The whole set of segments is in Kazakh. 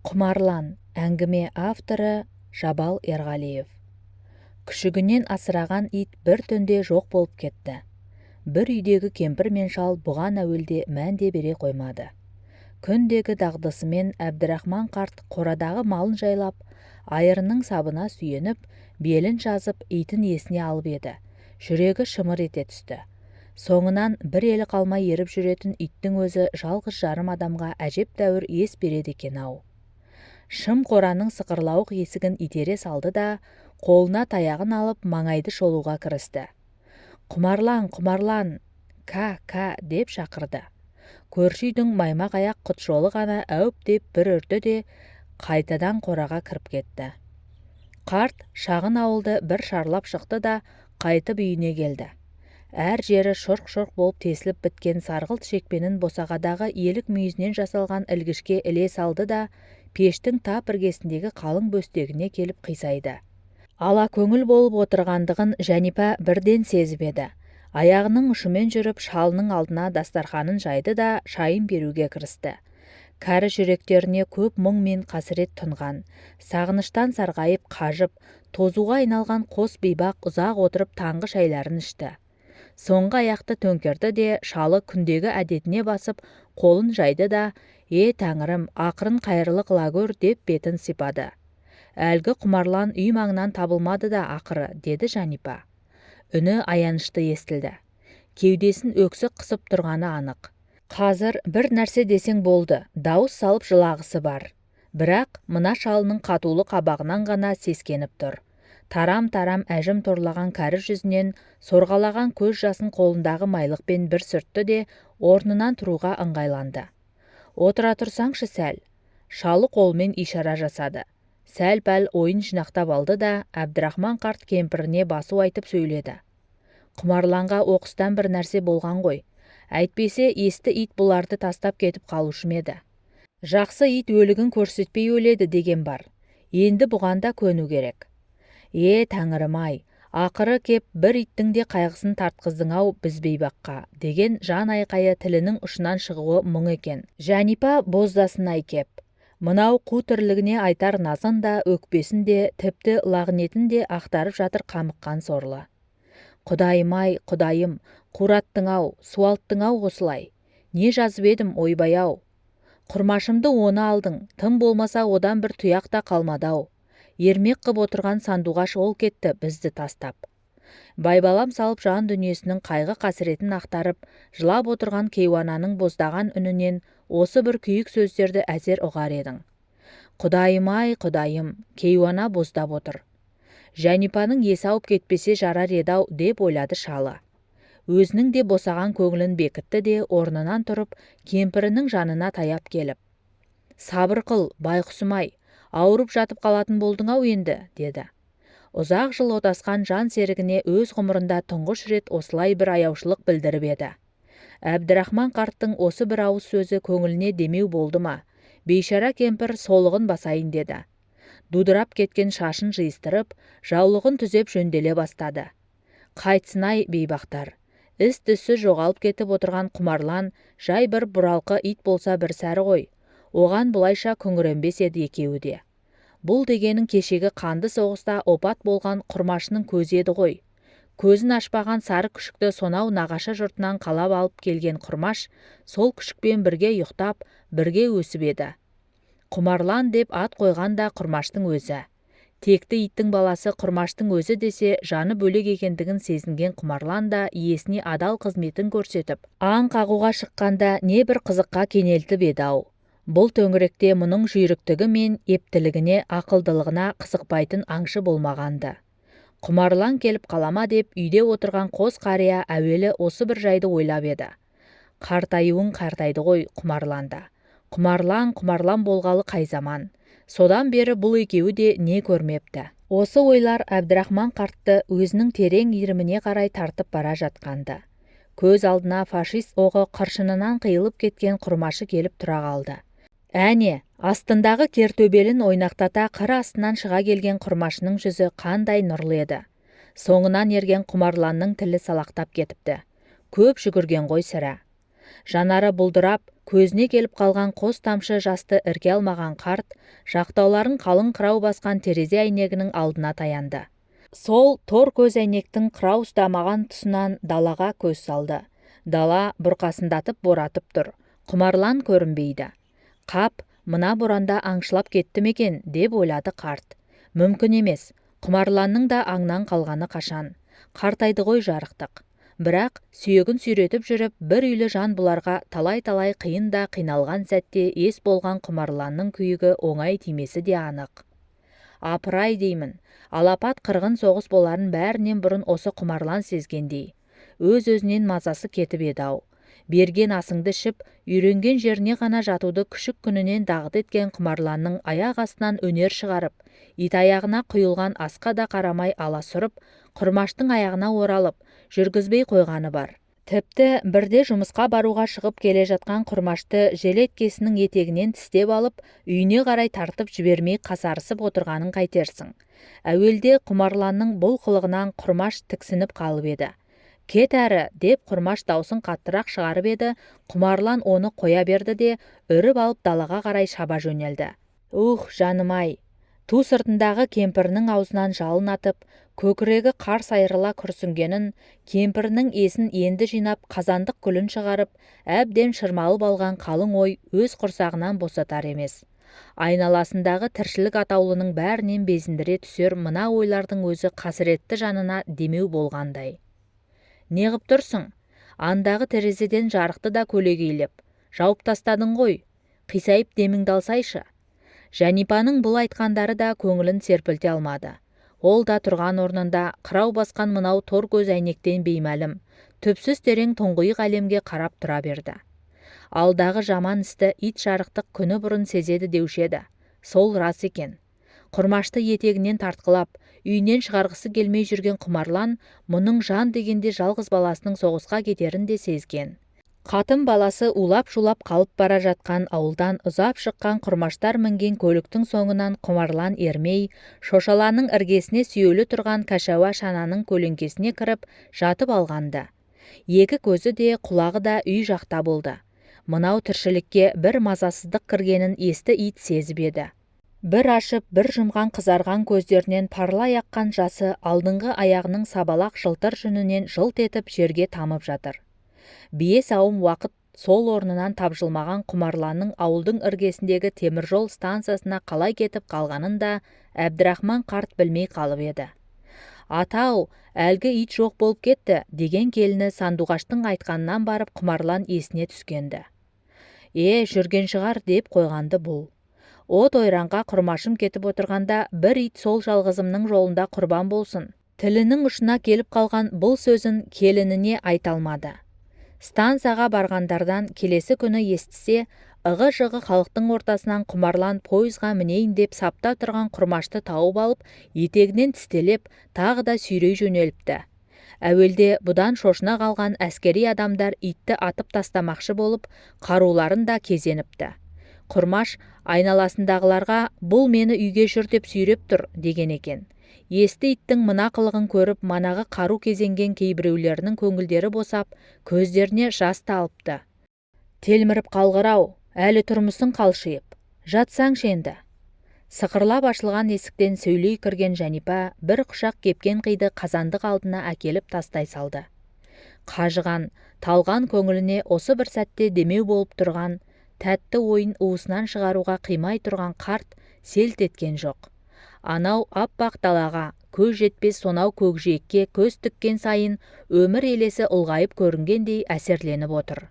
Құмарлан. Әңгіме авторы Жабал Ерғалиев. Күшігінен асыраған ит бір түнде жоқ болып кетті. Бір үйдегі кемпір мен шал бұған әуелде мән де бере қоймады. Күндегі дағдысымен Әбдірахман қарт қорадағы малын жайлап, айырының сабына сүйеніп, белін жазып, итін есіне алып еді. Жүрегі шымыр ете түсті. Соңынан бір елі қалмай еріп жүретін иттің өзі жалғыз жарым адамға әжептәуір ес береді екен-ау. Шым қораның сықырлауық есігін итере салды да, қолына таяғын алып маңайды шолуға кірісті. Құмарлан, құмарлан, ка деп шақырды. Көрші үйдің маймақ аяқ құтжолы ғана әуп деп бір үрді де қайтадан қораға кіріп кетті. Қарт шағын ауылды бір шарлап шықты да қайтып үйіне келді. Әр жері шұрқ-шұрқ болып тесіліп біткен сарғылт шекпенін босағадағы елік мүйізінен жасалған ілгішке іле салды да пештің тап іргесіндегі қалың бөстегіне келіп қисайды. Ала көңіл болып отырғандығын Жәнипа бірден сезіп еді. Аяғының ұшымен жүріп шалының алдына дастарханын жайды да шайын беруге кірісті. Кәрі жүректеріне көп мұң мен қасірет тұнған, сағыныштан сарғайып қажып, тозуға айналған қос бейбақ ұзақ отырып таңғы шайларын ішті. Соңғы аяқты төңкерді де шалы күндегі әдетіне басып, қолын жайды да, тәңірім, ақырын қайырлы қыла көр деп бетін сипады. Әлгі құмарлан үй маңынан табылмады да ақыры, деді Жәнипа. Үні аянышты естілді. Кеудесін өксік қысып тұрғаны анық. Қазір бір нәрсе десең болды, дауыс салып жылағысы бар. Бірақ мына шалының қатулы қабағынан ғана сескеніп тұр. Тарам-тарам әжім торлаған кәрі жүзінен сорғалаған көз жасын қолындағы майлықпен бір сүртті де орнынан тұруға ыңғайланды. Отыра тұрсаңшы сәл. Шалы қолмен ишара жасады. Сәл-пәл ойын жинақтап алды да Әбдірахман қарт кемпіріне басу айтып сөйледі. Құмарланға оқыстан бір нәрсе болған ғой. Әйтпесе есті ит бұларды тастап кетіп қалушы еді. Жақсы ит өлігін көрсетпей өледі деген бар. Енді бұғанда көну керек. Тәңірім-ай, ақыры кеп бір иттің де қайғысын тартқыздың-ау біз бейбаққа, деген жан айқайы тілінің ұшынан шығуы мұң екен. Жәнипа боздасына кеп. Мынау қу тірлігіне айтар назын да, өкпесін де, тіпті лағнетін де ақтарып жатыр қамыққан сорлы. Құдайым-ай, құдайым, қураттың-ау, суалттың-ау осылай. Не жазып едім ойбай-ау. Құрмашымды оны алдың, тым болмаса одан бір тұяқ та қалмады-ау. Ермек қып отырған сандуғаш ол кетті бізді тастап. Байбалам салып жан дүниесінің қайғы қасіретін ақтарып, жылап отырған кейуананың боздаған үнінен осы бір күйік сөздерді әзер ұғар едің. Құдайым-ай, құдайым, кейуана боздап отыр. Жәнипаның есі ауып кетпесе жарар еді-ау деп ойлады шалы. Өзінің де босаған көңілін бекітті де орнынан тұрып, кемпірінің жанына таяп келіп. Сабыр қыл, байқұсым-ай, ауырып жатып қалатын болдың-ау енді, деді. Ұзақ жыл отасқан жан серігіне өз ғұмырында тұңғыш рет осылай бір аяушылық білдіріп еді. Әбдірахман қарттың осы бір ауыз сөзі көңіліне демеу болды ма? Бейшара кемпір солығын басайын деді. Дудырап кеткен шашын жиыстырып, жаулығын түзеп жөнделе бастады. Қайтсынай бейбақтар. Іс-түссіз жоғалып кетіп отырған құмарлан жай бір бұралқы ит болса бір сәрі ғой. Оған бұлайша күңіренбес еді екеуі де. Бұл дегенің кешегі қанды соғыста опат болған құрмашының көзі еді ғой. Көзін ашпаған сары күшікті сонау нағашы жұртынан қалап алып келген құрмаш сол күшікпен бірге ұйықтап, бірге өсіп еді. Құмарлан деп ат қойған да құрмаштың өзі. Текті иттің баласы құрмаштың өзі десе жаны бөлек екендігін сезінген құмарлан да иесіне адал қызметін көрсетіп, аң қағуға шыққанда не бір қызыққа кенелтіп еді-ау. Бұл төңіректе мұның жүйріктігі мен ептілігіне, ақылдылығына қызықпайтын аңшы болмағанды. Құмарлан келіп қалама деп үйде отырған қос қария әуелі осы бір жайды ойлап еді. Қартаюың қартайды ғой құмарланда. Құмарлан болғалы қай заман. Содан бері бұл екеуі де не көрмепті. Осы ойлар Әбдірахман қартты өзінің терең иіріміне қарай тартып бара жатқанды. Көз алдына фашист оғы қыршынынан қиылып кеткен құрмашы келіп тұра қалды. Әне, астындағы кертөбелін ойнақтата қыр астынан шыға келген құрмашының жүзі қандай нұрлы еді. Соңынан ерген құмарланның тілі салақтап кетіпті. Көп жүгірген ғой сірә. Жанары бұлдырап, көзіне келіп қалған қос тамшы жасты ірке алмаған қарт, жақтауларын қалың қырау басқан терезе әйнегінің алдына таянды. Сол тор көз әйнектің қырау ұстамаған тұсынан далаға көз салды. Дала бұрқасындатып боратып тұр. Құмарлан көрінбейді. Қап, мына боранда аңшылап кетті мекен, деп ойлады қарт. Мүмкін емес, Құмарланның да аңнан қалғаны қашан. Қартайды ғой жарықтық. Бірақ сүйегін сүйретіп жүріп, бір үйлі жан бұларға талай-талай қиын да қиналған сәтте ес болған Құмарланның күйігі оңай тимесі де анық. Апырай деймін, алапат қырғын соғыс боларын бәрінен бұрын осы Құмарлан сезгендей. Өз-өзінен мазасы кетіп еді-ау. Берген асыңды ішіп, үйренген жеріне ғана жатуды күшік күнінен дағды еткен Құмарланның аяқ астынан өнер шығарып, ит аяғына құйылған асқа да қарамай ала сұрып, Құрмаштың аяғына оралып, жүргізбей қойғаны бар. Тіпті бірде жұмысқа баруға шығып келе жатқан Құрмашты желеткесінің етегінен тістеп алып, үйіне қарай тартып жібермей қасарысып отырғанын қайтерсің. Әуелде Құмарланның бұл қылығынан Құрмаш тіксініп қалып еді. Кет әрі, деп Құрмаш даусын қаттырақ шығарып еді, Құмарлан оны қоя берді де, үріп алып далаға қарай шаба жөнелді. Жаным-ай! Ту сыртындағы кемпірінің аузынан жалын атып, көкірегі қарс айырыла күрсінгенін, кемпірінің есін енді жинап, қазандық күлін шығарып, әбден шырмалып алған қалың ой өз құрсағынан босатар емес. Айналасындағы тіршілік атаулының бәрінен безіндіре түсер мына ойлардың өзі қасіретті жанына демеу болғандай. Неғып тұрсың? Андағы терезеден жарықты да көлегейлеп. Жауып тастадың ғой. Қисайып деміңді алсайшы. Жәнипаның бұл айтқандары да көңілін серпілте алмады. Ол да тұрған орнында қырау басқан мынау тор көз әйнектен беймәлім, түпсіз терең тұңғиық әлемге қарап тұра берді. Алдағы жаман істі ит жарықтық күні бұрын сезеді деуші еді. Сол рас екен. Құрмашты етегінен тартқылап, үйінен шығарғысы келмей жүрген Құмарлан, мұның жан дегенде жалғыз баласының соғысқа кетерін де сезген. Қатын баласы улап-шулап қалып бара жатқан ауылдан ұзап шыққан Құрмаштар мінген көліктің соңынан Құмарлан ермей, шошаланың іргесіне сүйеулі тұрған кәшауа шананың көлеңкесіне кіріп жатып алғанды. Екі көзі де құлағы да үй жақта болды. Мынау тіршілікке бір мазасыздық кіргенін есті ит сезіп еді. Бір ашып, бір жұмған қызарған көздерінен парлай аққан жасы алдыңғы аяғының сабалақ жылтыр жүнінен жылт етіп жерге тамып жатыр. Бие сауым уақыт сол орнынан тапжылмаған Құмарланның ауылдың іргесіндегі теміржол станциясына қалай кетіп қалғанын да Әбдірахман қарт білмей қалып еді. Атау, әлгі ит жоқ болып кетті, деген келіні Сандуғаштың айтқанынан барып Құмарлан есіне түскенді. Жүрген шығар, деп қойғанды бұл. От ойранға Құрмашым кетіп отырғанда бір ит сол жалғызымның жолында құрбан болсын. Тілінің ұшына келіп қалған бұл сөзін келініне айта алмады. Станцияға барғандардан келесі күні естісе, ығы-жығы халықтың ортасынан Құмарлан пойызға мінейін деп сапта тұрған Құрмашты тауып алып, етегінен тістелеп, тағы да сүйрей жөнеліпті. Әуелде бұдан шошына қалған әскери адамдар итті атып тастамақшы болып, қаруларын да кезеніпті. Құрмаш айналасындағыларға бұл мені үйге жүр деп сүйреп тұр деген екен. Есті иттің мына қылығын көріп, манағы қару кезенген кейбіреулерінің көңілдері босап, көздеріне жас алыпты. Телміріп қалғырау, әлі тұрмысын қалшиып. Жатсаңшы енді. Сықырлап ашылған есіктен сөйлей кірген Жәнипа бір құшақ кепкен қиды қазандық алдына әкеліп тастай салды. Қажыған, талған көңіліне осы бір сәтте демеу болып тұрған, тәтті ойын уысынан шығаруға қимай тұрған қарт селт еткен жоқ. Анау аппақ далаға, көз жетпес сонау көкжиекке көз тіккен сайын өмір елесі ұлғайып көрінгендей әсерленіп отыр.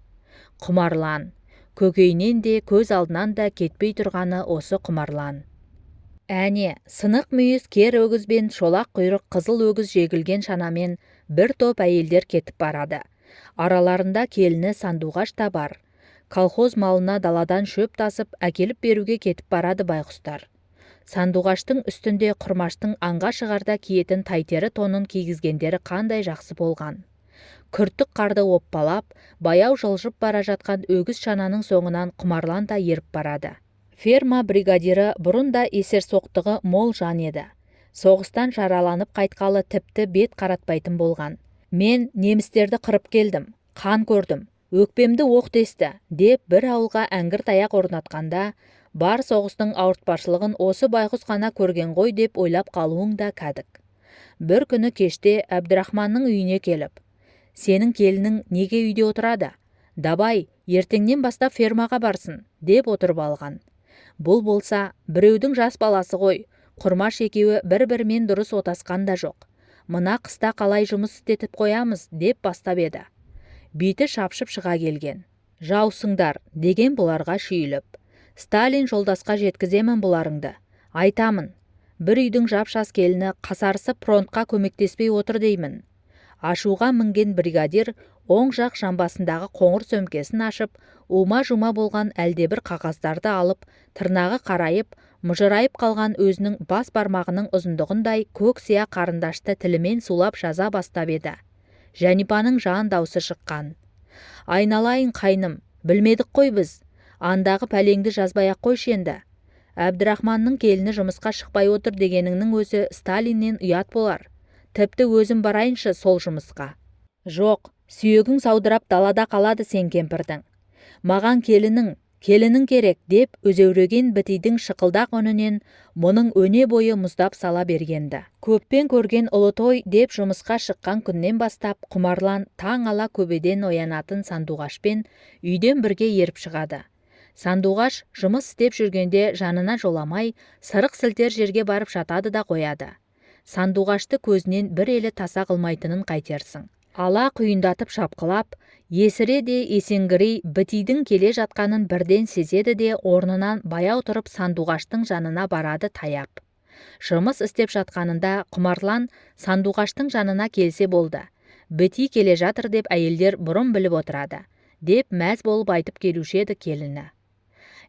Құмарлан, көкейінен де көз алдынан да кетпей тұрғаны осы Құмарлан. Әне, сынық мүйіз кер өгіз бен шолақ құйрық қызыл өгіз жегілген шанамен бір топ әйелдер кетіп барады. Араларында келіні Сандуғаш та бар. Колхоз малына даладан шөп тасып әкеліп беруге кетіп барады байқұстар. Сандуғаштың үстінде Құрмаштың аңға шығарда киетін тайтері тонын кигізгендері қандай жақсы болған. Күртік қарды оппалап, баяу жылжып бара жатқан өгіз шананың соңынан Құмарлан да еріп барады. Ферма бригадирі бұрын да есерсоқтығы мол жан еді. Соғыстан жараланып қайтқалы тіпті бет қаратпайтын болған. Мен немістерді қырып келдім, қан көрдім. Өкпемді оқ тесті деп бір ауылға әңгір таяқ орнатқанда, бар соғыстың ауыртпашылығын осы байғұс қана көрген ғой деп ойлап қалуың да кәдік. Бір күні кеште Әбдірахманның үйіне келіп, сенің келінің неге үйде отырады? Дабай, ертеңнен бастап фермаға барсын, деп отырып алған. Бұл болса, біреудің жас баласы ғой, Құрмаш екеуі бір-бірімен дұрыс отасқан да жоқ. Мына қыста қалай жұмыс істетіп қоямыз, деп бастап еді. Беті шапшып шыға келген. Жаусыңдар, деген бұларға шүйіліп. Сталин жолдасқа жеткіземін бұларыңды. Айтамын, бір үйдің жап-жас келіні қасарысып фронтқа көмектеспей отыр деймін. Ашуға мінген бригадир оң жақ жамбасындағы қоңыр сөмкесін ашып, ума-жума болған әлдебір қағаздарды алып, тырнағы қарайып, мұжырайып қалған өзінің бас бармағының ұзындығындай көк сия қарындашты тілімен сулап жаза бастап еді. Жәнипаның жан даусы шыққан. Айналайын қайным, білмедік қой біз. Андағы пәлеңді жазбай-ақ қойшы енді. Әбдірахманның келіні жұмысқа шықпай отыр дегеніңнің өзі Сталиннен ұят болар. Тіпті өзім барайыншы сол жұмысқа. Жоқ, сүйегің саудырап далада қалады сен кемпірдің. Маған келінің керек деп өзеуреген бітейдің шықылдақ үнінен мұның өне бойы мұздап сала бергенді. Көппен көрген ұлы той деп жұмысқа шыққан күннен бастап Құмарлан таң ала көбеден оянатын Сандуғашпен үйден бірге еріп шығады. Сандуғаш жұмыс істеп жүргенде жанына жоламай, сырық сілтер жерге барып жатады да қояды. Сандуғашты көзінен бір елі таса қылмайтынын қайтерсің. Ала құйындатып шапқылап, есіре де есеңгірей бітейдің келе жатқанын бірден сезеді де орнынан баяу тұрып Сандуғаштың жанына барады таяп. Жұмыс істеп жатқанында Құмарлан Сандуғаштың жанына келсе болды. Бітей келе жатыр деп әйелдер бұрын біліп отырады, деп мәз болып айтып келуші еді келіні.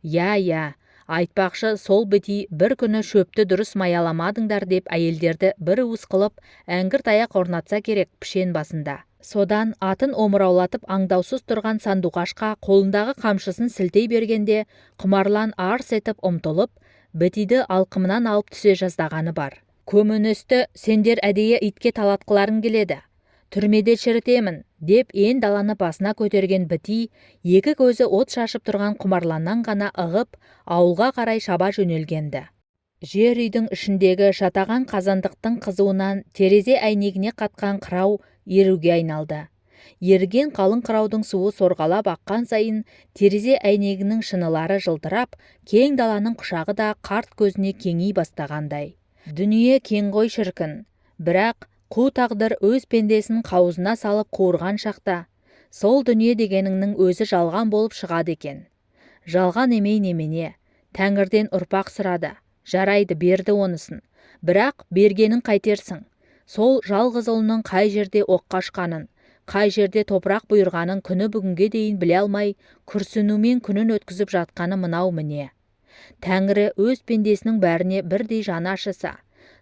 Я, айтпақшы сол бітей бір күні шөпті дұрыс маяламадыңдар деп әйелдерді бір уыс қылып әңгір таяқ орнатса керек пішен басында. Содан атын омыраулатып аңдаусыз тұрған Сандуғашқа қолындағы қамшысын сілтей бергенде Құмарлан арс етіп ұмтылып, бітейді алқымынан алып түсе жаздағаны бар. Көміністі сендер әдейі итке талатқыларың келеді. Түрмеде шірітемін, деп ен даланы басына көтерген бітей, екі көзі от шашып тұрған Құмарланнан ғана ығып, ауылға қарай шаба жөнелгенді. Жер үйдің ішіндегі жатаған қазандықтың қызуынан терезе әйнегіне қатқан қырау еруге айналды. Ерген қалың қыраудың суы сорғалап аққан сайын терезе әйнегінің шынылары жылтырап, кең даланың құшағы да қарт көзіне кеңей бастағандай. Дүние кең ғой шіркін, бірақ қу тағдыр өз пендесін қауызына салып қуырған шақта, сол дүние дегеніңнің өзі жалған болып шығады екен. Жалған емей немене, Тәңірден ұрпақ сұрады, жарайды берді онысын, бірақ бергенін қайтерсің. Сол жалғыз ұлының қай жерде оққа ұшқанын, қай жерде топырақ бұйырғанын күні бүгінге дейін біле алмай, күрсінумен күнін өткізіп жатқаны мынау міне. Тәңірі өз пендесінің бәріне бірдей жаны ашыса,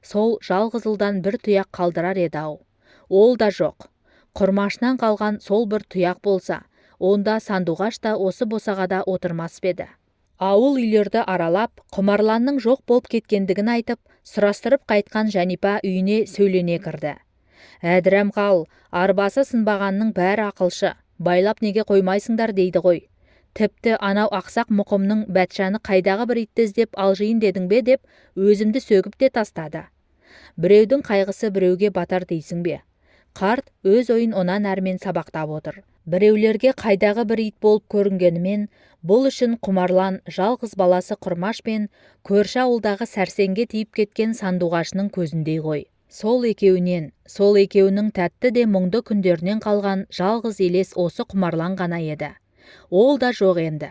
сол жалғыз ұлдан бір тұяқ қалдырар еді-ау. Ол да жоқ. Құрмашынан қалған сол бір тұяқ болса, онда Сандуғаш та осы босағада отырмас еді. Ауыл үйлерді аралап, Құмарланның жоқ болып кеткендігін айтып, сұрастырып қайтқан Жәнипа үйіне сөйлене кірді. Әдірәм қал, арбасы сынбағанның бәрі ақылшы, байлап неге қоймайсыңдар дейді ғой. Тіпті анау ақсақ мұқымның бәтшаны қайдағы бір итті іздеп алжиын дедің бе деп өзімді сөгіп те тастады. Біреудің қайғысы біреуге батар дейсің бе? Қарт өз ойын онан әрмен сабақтап отыр. Біреулерге қайдағы бір ит болып көрінгенімен, бұл үшін Құмарлан жалғыз баласы Құрмаш пен көрші ауылдағы сәрсенге тиіп кеткен Сандуғашының көзіндей ғой. Сол екеуінің тәтті де мұңды күндерінен қалған жалғыз елес осы Құмарлан ғана еді. Ол да жоқ енді.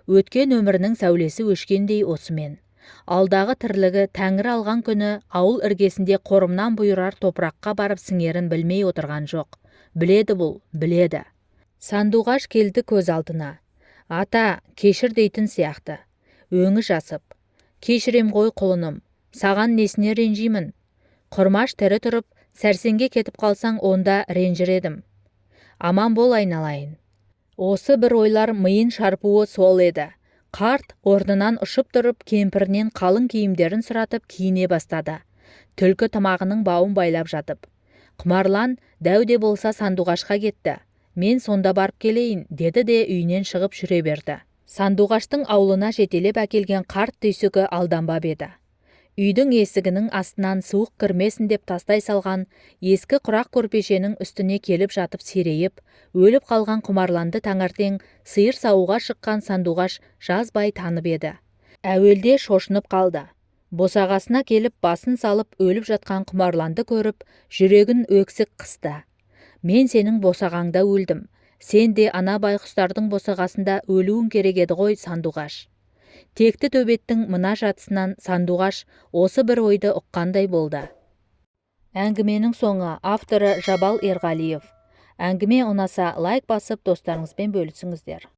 Өткен өмірінің сәулесі өшкендей осымен. Алдағы тірлігі Тәңірі алған күні ауыл іргесінде қорымнан бұйырар топыраққа барып сіңерін білмей отырған жоқ. Біледі бұл, біледі. Сандуғаш келді көз алдына. Ата, кешір дейтін сияқты. Өңі жасып. Кешірем ғой құлыным, саған несіне ренжимін? Құрмаш тірі тұрып, сәрсенге кетіп қалсаң онда ренжір едім. Аман бол айналайын. Осы бір ойлар миын шарпуы сол еді. Қарт орнынан ұшып тұрып кемпірінен қалың киімдерін сұратып киіне бастады. Түлкі тымағының бауын байлап жатып. Құмарлан дәуде болса Сандуғашқа кетті. Мен сонда барып келейін, деді де үйінен шығып жүре берді. Сандуғаштың аулына жетелеп әкелген қарт түйсігі алданбап еді. Үйдің есігінің астынан суық кірмесін деп тастай салған ескі құрақ көрпешенің үстіне келіп жатып серейіп, өліп қалған құмарланды таңертең сиыр саууға шыққан сандуғаш жазбай танып еді. Әуелде шошынып қалды. Босағасына келіп басын салып өліп жатқан құмарланды көріп, жүрегін өксік қысты. Мен сенің босағаңда өлдім. Сен де ана байқұстардың босағасында өлуің керек еді ғой, сандуғаш. Текті төбеттің мына жатысынан сандуғаш осы бір ойды ұққандай болды. Әңгіменің соңы. Авторы Жабал Ерғалиев. Әңгіме ұнаса лайк басып достарыңызбен бөлісіңіздер.